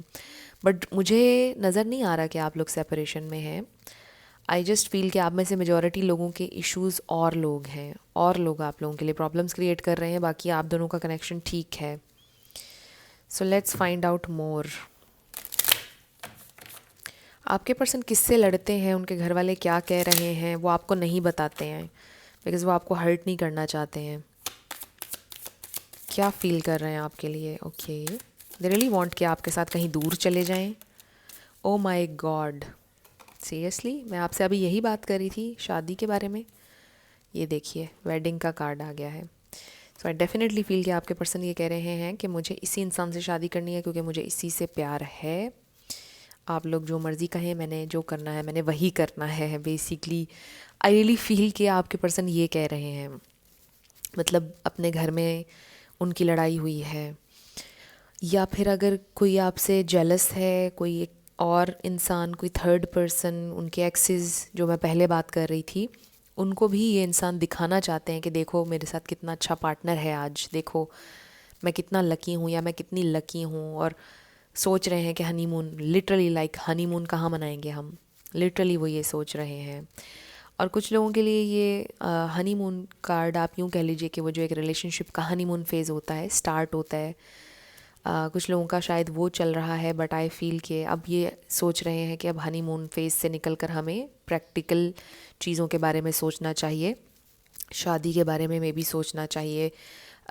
बट मुझे नज़र नहीं आ रहा कि आप लोग सेपरेशन में हैं। आई जस्ट फील कि आप में से मेजॉरिटी लोगों के इश्यूज़ और लोग हैं, और लोग आप लोगों के लिए प्रॉब्लम्स क्रिएट कर रहे हैं, बाकी आप दोनों का कनेक्शन ठीक है। So let's find out more. आपके पर्सन किससे लड़ते हैं, उनके घर वाले क्या कह रहे हैं, वो आपको नहीं बताते हैं बिकॉज़ वो आपको हर्ट नहीं करना चाहते हैं। क्या फील कर रहे हैं आपके लिए? ओके, दे रियली वांट कि आपके साथ कहीं दूर चले जाएं। ओ माय गॉड, सीरियसली मैं आपसे अभी यही बात कर रही थी शादी के बारे में। ये देखिए वेडिंग का कार्ड आ गया है। सो आई डेफिनेटली फील कि आपके पर्सन ये कह रहे हैं कि मुझे इसी इंसान से शादी करनी है क्योंकि मुझे इसी से प्यार है। आप लोग जो मर्ज़ी कहें, मैंने जो करना है मैंने वही करना है। बेसिकली आई रियली फील कि आपके पर्सन ये कह रहे हैं, मतलब अपने घर में उनकी लड़ाई हुई है, या फिर अगर कोई आपसे जेलस है, कोई एक और इंसान, कोई थर्ड पर्सन, उनके एक्सेस जो मैं पहले बात कर रही थी, उनको भी ये इंसान दिखाना चाहते हैं कि देखो मेरे साथ कितना अच्छा पार्टनर है, आज देखो मैं कितना लकी हूँ या मैं कितनी लकी हूँ। और सोच रहे हैं कि हनीमून, लिटरली लाइक हनीमून कहाँ मनाएंगे हम, लिटरली वो ये सोच रहे हैं। और कुछ लोगों के लिए ये हनीमून कार्ड आप यूँ कह लीजिए कि वो जो एक रिलेशनशिप का हनीमून फेज़ होता है, स्टार्ट होता है। कुछ लोगों का शायद वो चल रहा है, बट आई फील कि अब ये सोच रहे हैं कि अब हनीमून फेज़ से निकल कर हमें प्रैक्टिकल चीज़ों के बारे में सोचना चाहिए, शादी के बारे में भी सोचना चाहिए,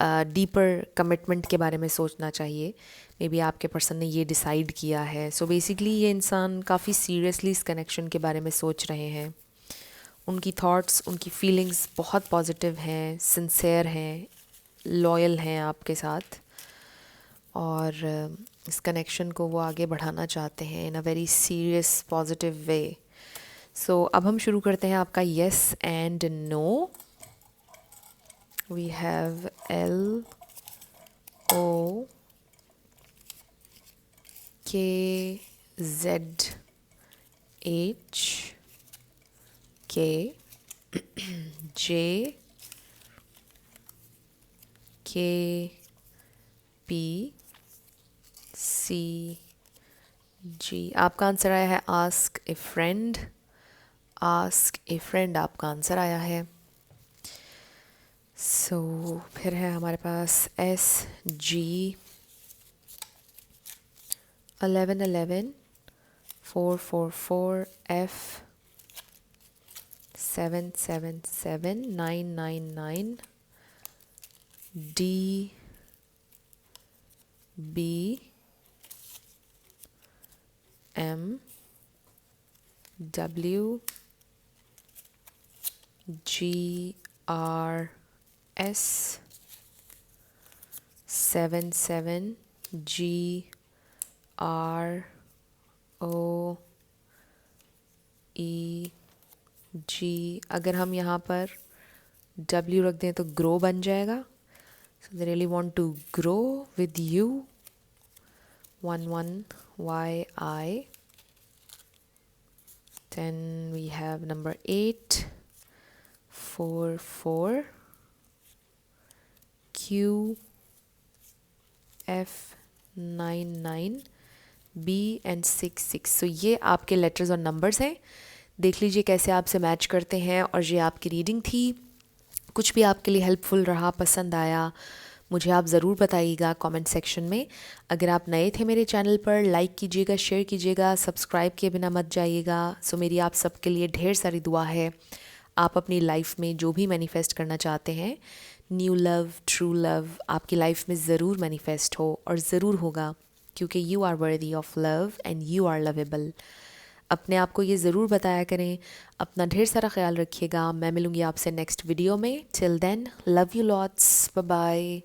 डीपर कमिटमेंट के बारे में सोचना चाहिए। मे बी आपके पर्सन ने ये डिसाइड किया है। सो बेसिकली ये इंसान काफ़ी सीरियसली इस कनेक्शन के बारे में सोच रहे हैं। उनकी थॉट्स, उनकी फीलिंग्स बहुत पॉजिटिव हैं, सिंसेयर हैं, लॉयल हैं आपके साथ, और इस कनेक्शन को वो आगे बढ़ाना चाहते हैं in a very serious positive way. So अब हम शुरू करते हैं आपका yes and no. We have LOKH K J K P C G। आपका आंसर आया है ask a friend. Ask a friend आपका आंसर आया है। सो फिर है हमारे पास SG 1111 444 F 777 999 D B M W G R S 77 G R O E G। अगर हम यहाँ पर W रख दें तो ग्रो बन जाएगा। So they really want to grow with you. 11YI. Then we have number 8 44 Q F 99 B and 66। So ये आपके लेटर्स और नंबर्स हैं। देख लीजिए कैसे आपसे मैच करते हैं। और ये आपकी रीडिंग थी। कुछ भी आपके लिए हेल्पफुल रहा, पसंद आया, मुझे आप ज़रूर बताइएगा कमेंट सेक्शन में। अगर आप नए थे मेरे चैनल पर, लाइक कीजिएगा, शेयर कीजिएगा, सब्सक्राइब किए बिना मत जाइएगा। सो मेरी आप सबके लिए ढेर सारी दुआ है। आप अपनी लाइफ में जो भी मैनिफेस्ट करना चाहते हैं, न्यू लव, ट्रू लव, आपकी लाइफ में ज़रूर मैनिफेस्ट हो, और ज़रूर होगा, क्योंकि you are worthy of love and you are lovable. अपने आप को ये ज़रूर बताया करें। अपना ढेर सारा ख्याल रखिएगा। मैं मिलूँगी आपसे नेक्स्ट वीडियो में। Till then, love you lots, bye bye.